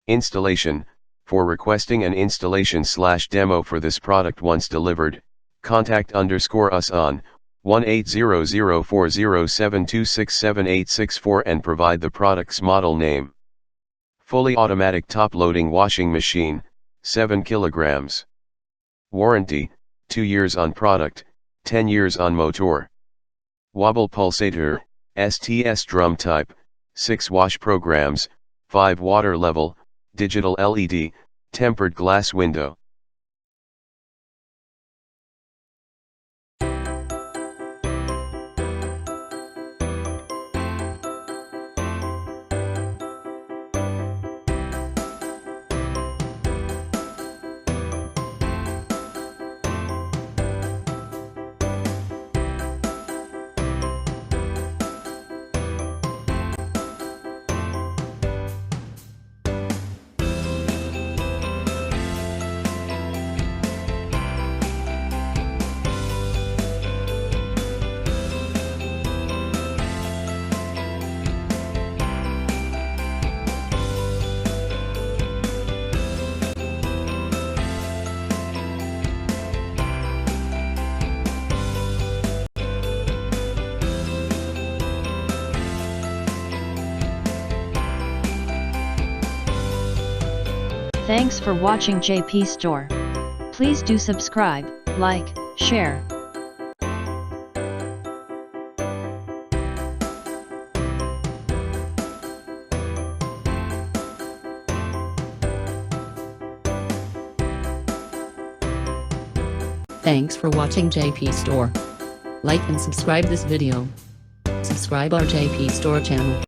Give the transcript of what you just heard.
Installation: for requesting an installation/demo for this product once delivered, contact _us on 1-800-407-267-864 and provide the product's model name. Fully automatic top-loading washing machine, 7 kilograms. Warranty: 2 years on product, 10 years on motor. Wobble pulsator, STS drum type, 6 wash programs, 5 water level, digital LED, tempered glass window. Thanks for watching JP Store. Please do subscribe, like, share. Thanks for watching JP Store. Like and subscribe this video. Subscribe our JP Store channel.